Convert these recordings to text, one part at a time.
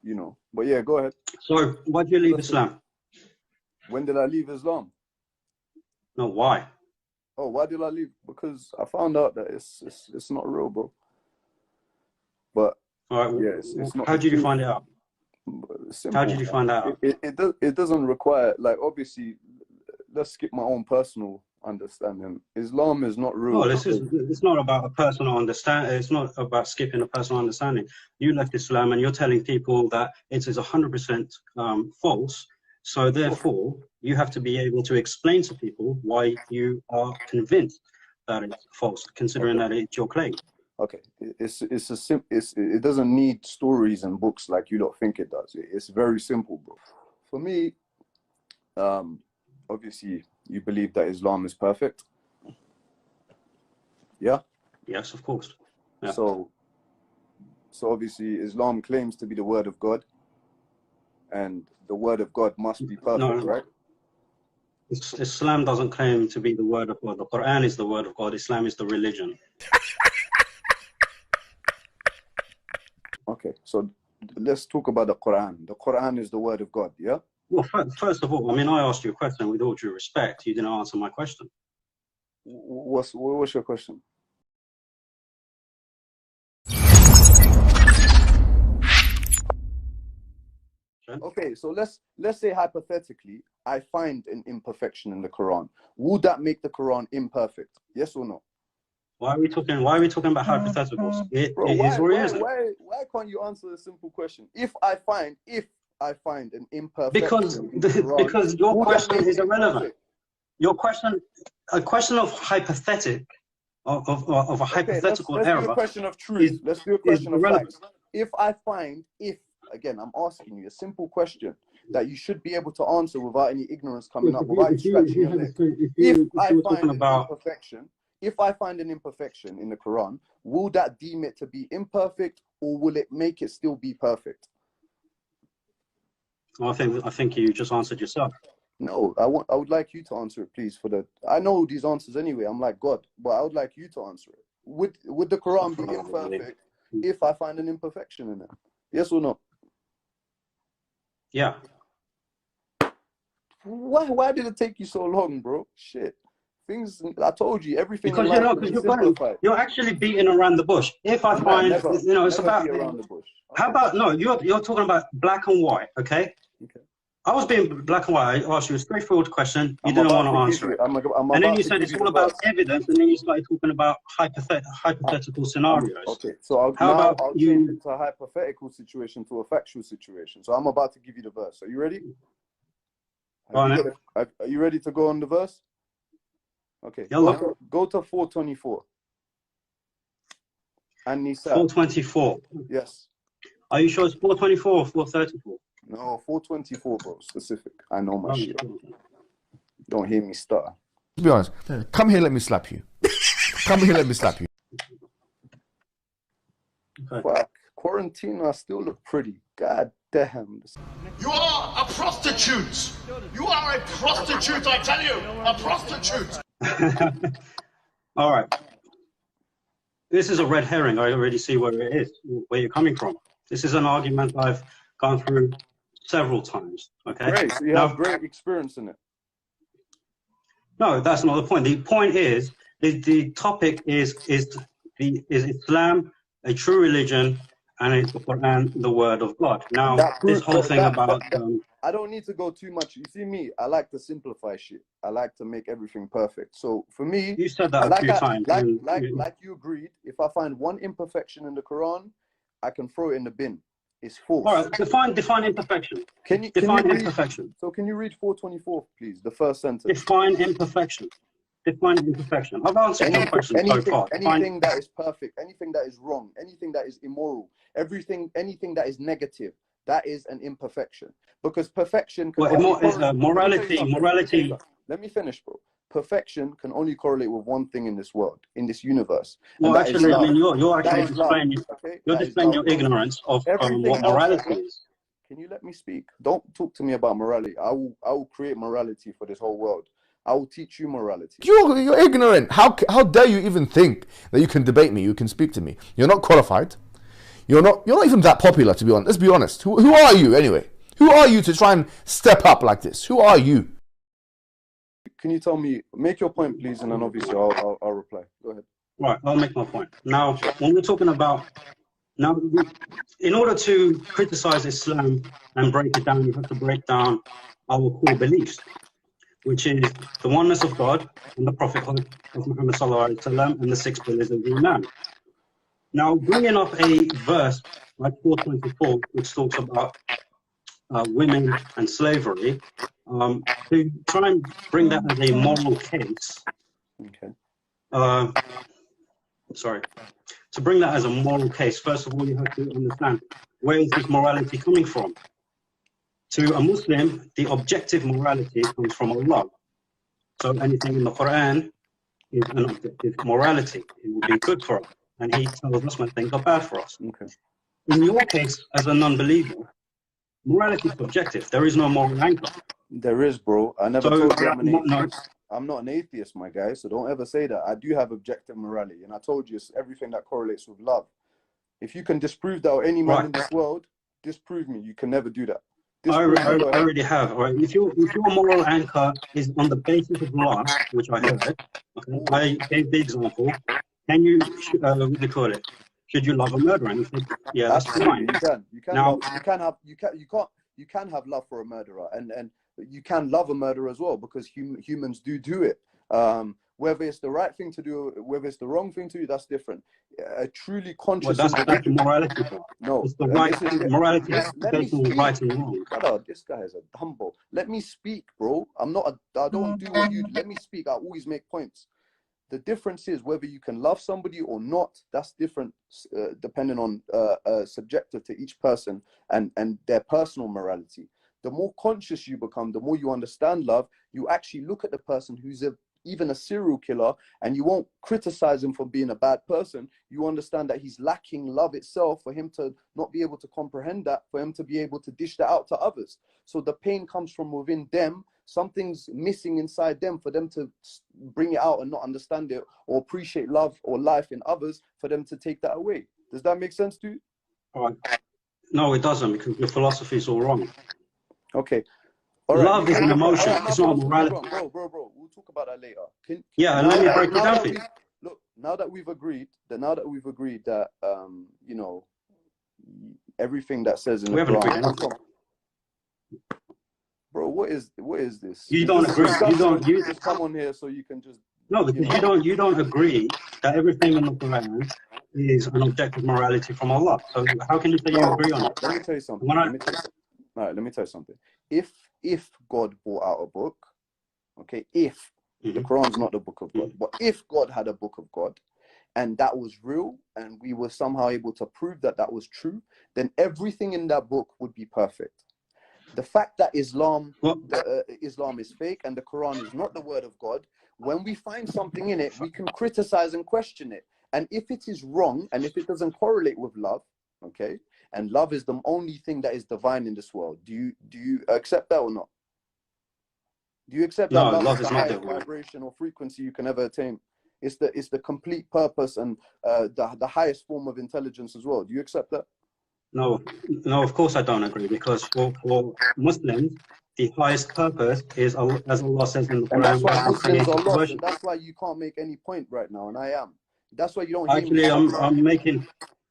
you know. But yeah, go ahead. So why did you leave Islam? When did I leave Islam? No, why? Oh, why did I leave? Because I found out that it's not real, bro. But All right, yeah, it's not. how did you find it out? Simple. How did you find out? It doesn't require, like, obviously, let's skip my own personal understanding. Islam is not real. No, it's not about a personal understanding. It's not about skipping a personal understanding. You left Islam and you're telling people that it is 100% false. So therefore, you have to be able to explain to people why you are convinced that it's false, considering that it's your claim. Okay, it doesn't need stories and books like you don't think it does. It's very simple, bro. For me, obviously, you believe that Islam is perfect. Yeah. Yes, of course. Yeah. So obviously, Islam claims to be the word of God, and the word of God must be perfect, right? Islam doesn't claim to be the word of God. The Quran is the word of God. Islam is the religion. Okay, so let's talk about the Quran. The Quran is the word of God, yeah? Well, first of all, I mean, I asked you a question with all due respect. You didn't answer my question. What's your question? Okay, so let's say hypothetically, I find an imperfection in the Quran. Would that make the Quran imperfect? Yes or no? Why are we talking about hypotheticals? It is or it isn't. Why can't you answer a simple question? If I find an imperfection because your question is irrelevant. Your question, a question of hypothetical let's error. Do a question of truth. Let's do a question of facts. Again, I'm asking you a simple question that you should be able to answer without any ignorance coming up, without you scratching your neck. If I find an imperfection in the Quran, will that deem it to be imperfect, or will it make it still be perfect? Well, I think you just answered yourself. No, I would like you to answer it, please. I know these answers anyway. I'm like God, but I would like you to answer it. Would the Quran be imperfect if I find an imperfection in it? Yes or no? Yeah. Why did it take you so long, bro? Shit. I told you, everything. Because you're actually beating around the bush. If I find, it's about around the bush. How about, no, you're talking about black and white, okay? I was being black and white. I asked you a straightforward question. You didn't want to answer it. And then you said it's all about evidence, and then you started talking about hypothetical scenarios. Okay, so I'll change it to a hypothetical situation to a factual situation. So I'm about to give you the verse. Are you ready? Are you ready to go on the verse? Okay, go to 424. And Nisa. 424. Yes. Are you sure it's 424 or 434? No, 424, bro. Specific. I know my shit. Don't hear me stutter. To be honest, come here, let me slap you. Come here, let me slap you. Fuck. Quarantina still look pretty. God damn. You are a prostitute. You are a prostitute, I tell you. A prostitute. All right. This is a red herring. I already see where it is, where you're coming from. This is an argument I've gone through several times. Okay. Great. So you have great experience in it. No, that's not the point. The point is the topic is Islam a true religion, and is the Quran the word of God? Now, this whole thing about I don't need to go too much. You see me, I like to simplify shit. I like to make everything perfect. So for me, you said that a few times. Like you agreed, if I find one imperfection in the Quran, I can throw it in the bin. It's false. All right, define imperfection. Can you define imperfection? So can you read 424, please? The first sentence. Define imperfection. Define imperfection. I've answered your question so far. Anything that is perfect, anything that is wrong, anything that is immoral, anything that is negative, that is an imperfection. Because perfection can morality. Let me finish, bro. Perfection can only correlate with one thing in this world, in this universe. Well, actually, I mean, you're actually displaying your ignorance of what morality is. Can you let me speak? Don't talk to me about morality. I will create morality for this whole world. I will teach you morality. You're ignorant. How dare you even think that you can debate me? You can speak to me. You're not qualified. You're not even that popular, to be honest. Let's be honest. Who are you anyway? Who are you to try and step up like this? Who are you? Can you tell me, make your point, please, and then obviously I'll reply. Go ahead. Right, I'll make my point. Now, when we're talking about, in order to criticize Islam and break it down, you have to break down our core beliefs, which is the oneness of God and the prophethood of Muhammad sallallahu alaihi wasallam and the 6 pillars of Iman. Now, bringing up a verse like 424, which talks about women and slavery, to try and bring that as a moral case. Okay. To bring that as a moral case, first of all, you have to understand, where is this morality coming from? To a Muslim, the objective morality comes from Allah. So anything in the Quran is an objective morality. It will be good for us. And he tells us when things are bad for us. Okay. In your case, as a non-believer, morality is subjective. There is no moral anchor. There is, bro. I never told you I'm an atheist. I'm not an atheist, my guy, so don't ever say that. I do have objective morality, and I told you it's everything that correlates with love. If you can disprove that or any man in this world, disprove me. You can never do that. I already have. Right? If your moral anchor is on the basis of love, which I heard, okay, I gave the example. Can you, what do you call it? Should you love a murderer? And he said, yeah, that's fine. You can have love for a murderer, and you can love a murderer as well, because humans do it. Whether it's the right thing to do, whether it's the wrong thing to do, that's different. A truly conscious. Well, that's morality. No, it's the right morality. Right and wrong. Brother, this guy is a dumbo. Let me speak, bro. I don't do what you do. Let me speak. I always make points. The difference is whether you can love somebody or not. That's different, depending on subjective to each person and their personal morality. The more conscious you become, the more you understand love. You actually look at the person who's even a serial killer, and you won't criticize him for being a bad person. You understand that he's lacking love itself, for him to not be able to comprehend that, for him to be able to dish that out to others. So the pain comes from within them. Something's missing inside them for them to bring it out and not understand it or appreciate love or life in others, for them to take that away. Does that make sense to you? All right. No, it doesn't, because your philosophy is all wrong. Okay. All right. Love is an emotion. It's not a morality. Bro. We'll talk about that later. Let me break it down for you. Look, now that we've agreed that you know, everything that says in the Quran. Bro, what is this? You don't agree. You just come on here so you can just. No, because you don't agree that everything in the Quran is an objective morality from Allah. So how can you say you agree on it? Let me tell you something. Let me tell you something. If God brought out a book, okay, if the Quran's not the book of God, but if God had a book of God, and that was real, and we were somehow able to prove that that was true, then everything in that book would be perfect. The fact that Islam is fake and the Quran is not the word of God, when we find something in it, we can criticize and question it. And if it is wrong, and if it doesn't correlate with love, okay, and love is the only thing that is divine in this world, do you accept that or not? Do you accept that love is the highest vibration or frequency you can ever attain? It's the complete purpose and the highest form of intelligence as well. Do you accept that? No, of course I don't agree, because for Muslims, the highest purpose is, as Allah says in the Quran, that's why Muslims are lost, and that's why you can't make any point right now, and I am. That's why you don't hear me.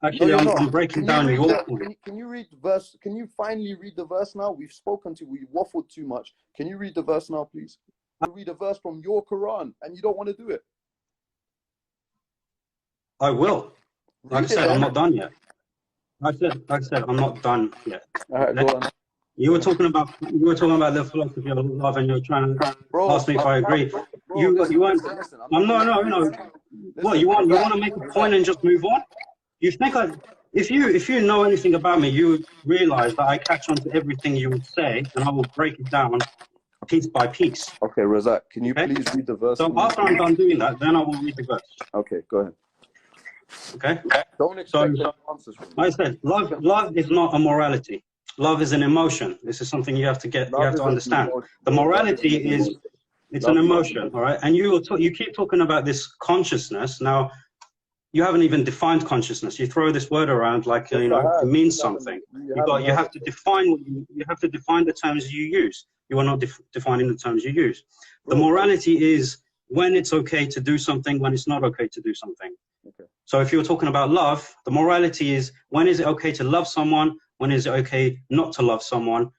I'm breaking down your point. Can you read the verse? Can you finally read the verse now? We've waffled too much. Can you read the verse now, please? I read a verse from your Quran, and you don't want to do it. I will. Like I said, I'm not done yet. Like I said, I'm not done yet. All right, go on. You were talking about the philosophy of love, and you're trying to ask me if I agree. You weren't. No. What, you want to make a point and just move on? You think if you know anything about me, you would realize that I catch on to everything you would say, and I will break it down piece by piece. Okay, Razak, can you please read the verse? So after I'm done doing that, then I will read the verse. Okay, go ahead. Okay. Don't expect answers from me. I said love is not a morality. Love is an emotion. This is something you have to understand. The morality it's an emotion, all right? And you keep talking about this consciousness. Now, you haven't even defined consciousness. You throw this word around like Yes, you know I have. it means You haven't- something. you You haven't heard have it. to define what you have to define the terms you use. You are not defining the terms you use. The Bro. morality is when it's okay to do something, when it's not okay to do something. Okay. So if you're talking about love, the morality is when is it okay to love someone, when is it okay not to love someone,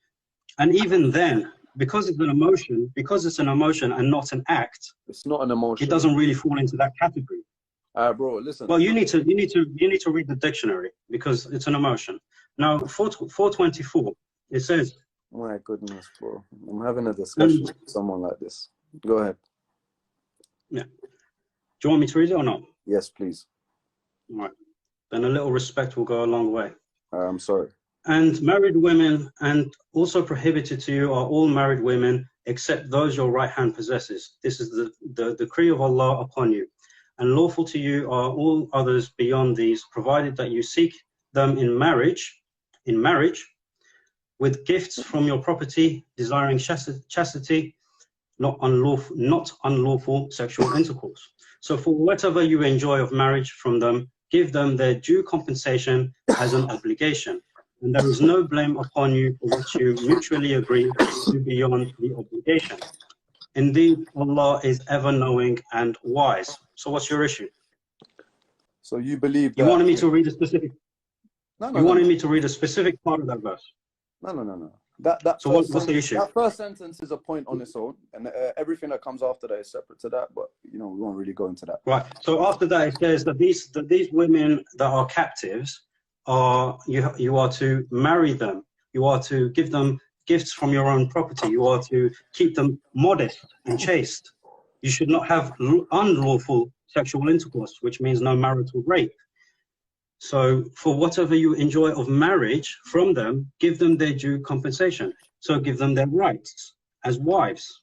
and even then, because it's an emotion and not an act, It's not an emotion. it doesn't really fall into that category. Bro, listen. Well, you need to read the dictionary because it's an emotion. Now, 424, it says. My goodness, bro. I'm having a discussion with someone like this. Go ahead. Yeah. Do you want me to read it or not? Yes, please. All right. Then a little respect will go a long way. I'm sorry. And married women, and also prohibited to you are all married women, except those your right hand possesses. This is the decree of Allah upon you. And lawful to you are all others beyond these, provided that you seek them in marriage, with gifts from your property, desiring chastity, not unlawful sexual intercourse. So for whatever you enjoy of marriage from them, give them their due compensation as an obligation. And there is no blame upon you for what you mutually agree to beyond the obligation. Indeed, Allah is ever knowing and wise. So what's your issue? So you believe that... You wanted me to read a specific... No, you wanted me to read a specific part of that verse. No. So what's the issue? That first sentence is a point on its own, and everything that comes after that is separate to that. But you know, we won't really go into that. Right. So after that, it says that these women that are captives are you are to marry them. You are to give them gifts from your own property. You are to keep them modest and chaste. You should not have unlawful sexual intercourse, which means no marital rape. So for whatever you enjoy of marriage from them, give them their due compensation. So give them their rights as wives.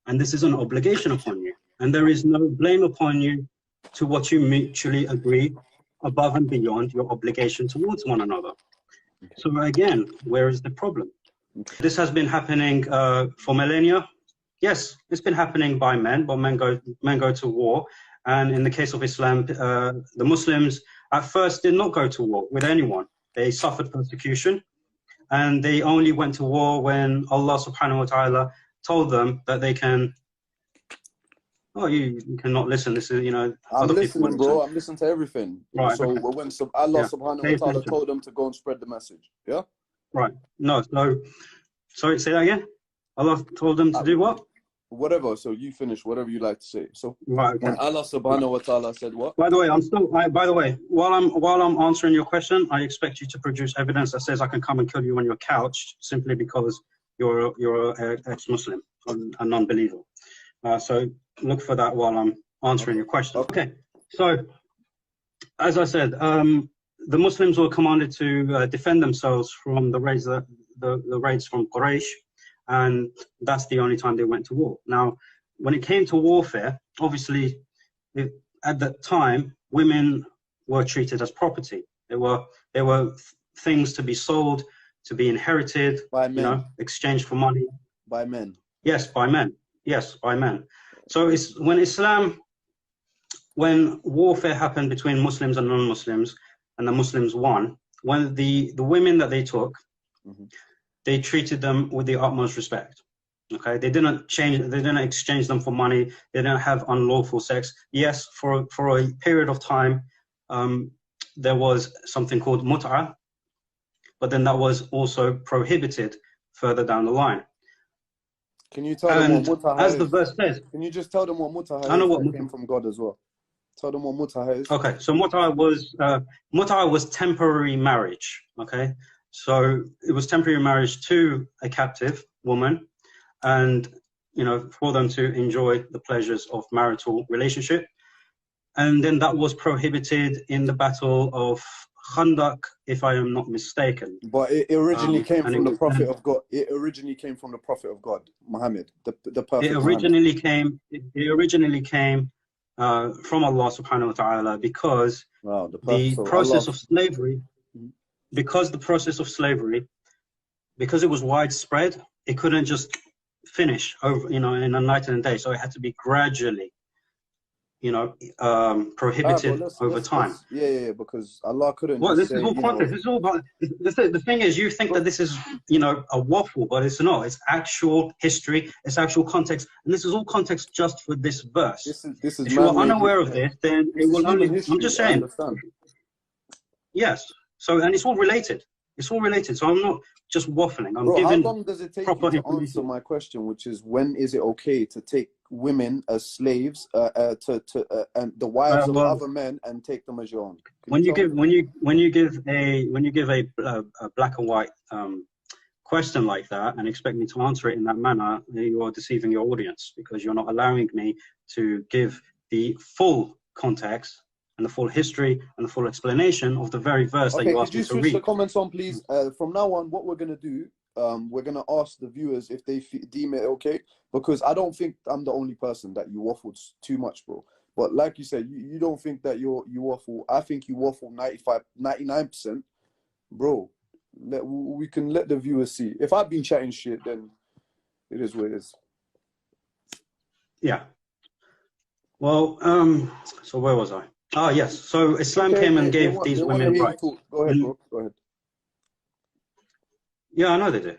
And this is an obligation upon you. And there is no blame upon you to what you mutually agree above and beyond your obligation towards one another. So again, where is the problem? This has been happening for millennia. Yes, it's been happening by men, but men go to war. And in the case of Islam, the Muslims at first did not go to war with anyone. They suffered persecution, and they only went to war when Allah subhanahu wa ta'ala told them that they can... Oh, you cannot listen. This is, you know... I'm listening, bro. I'm listening to everything. Right. So when Allah subhanahu wa ta'ala told them to go and spread the message, yeah? Right. No, sorry, say that again? Allah told them to do what? Whatever, so you finish whatever you like to say. So right, okay. When Allah subhanahu wa ta'ala said what? By the way, while I'm answering your question, I expect you to produce evidence that says I can come and kill you on your couch simply because you're an ex-Muslim, a non-believer. So look for that while I'm answering your question. Okay. So as I said, the Muslims were commanded to defend themselves from the raids from Quraysh. And that's the only time they went to war. Now, when it came to warfare, obviously, at that time, women were treated as property. They were things to be sold, to be inherited, by men. You know, exchanged for money. By men. Yes, by men. Yes, by men. So it's when warfare happened between Muslims and non-Muslims, and the Muslims won, when the women that they took, they treated them with the utmost respect. Okay, they didn't exchange them for money. They didn't have unlawful sex. Yes, for a period of time, there was something called mut'ah, but then that was also prohibited further down the line. Can you tell them what mut'ah is? As the verse says. Can you just tell them what mut'ah is? I know what came from God as well. Tell them what mut'ah is. Okay, so mut'ah was temporary marriage. Okay. So it was temporary marriage to a captive woman, and you know, for them to enjoy the pleasures of marital relationship. And then that was prohibited in the Battle of Khandaq, if I am not mistaken. But it originally came from the Prophet of God. It originally came from the Prophet of God, Muhammad, the Prophet. It originally came from Allah subhanahu wa ta'ala because the process of slavery. Because the process of slavery, because it was widespread, it couldn't just finish over, you know, in a night and a day. So it had to be gradually. you know, Alright, bro, prohibited over time. yeah, because Allah couldn't Well, just this is say, all you know, context. This is all about, the thing is, you think that this is, you know, a waffle, but it's not. It's actual history. It's actual context, and this is all context just for this verse. this is If you are man-made unaware of history. this, then This it is will human only. I'm history, just I saying. understand. Yes. So, and it's all related. It's all related. So I'm not just waffling. I'm Bro, how giving long does it take proper you to answer information. my question, which is when is it okay to take women as slaves, and the wives of Well, other men, and take them as your own? when you give a black and white question like that and expect me to answer it in that manner, you are deceiving your audience, because you're not allowing me to give the full context and the full history and the full explanation of the very verse that Okay, you could asked me you to switch read. the comments on, please? From now on, what we're gonna do, we're gonna ask the viewers if they deem it okay, because I don't think I'm the only person that you waffled too much, bro. But like you said, you don't think that you waffle. I think you waffle 99%, bro. We can let the viewers see. If I've been chatting shit, then it is what it is. Yeah. Well, so where was I? Oh, yes. So Islam Okay, came and they gave these wanna women hear you rights. talk. Go ahead, bro. Go ahead. Yeah, I know they do.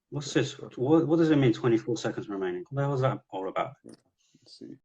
What's this? What does it mean, 24 seconds remaining? What the hell is that all about? Let's see.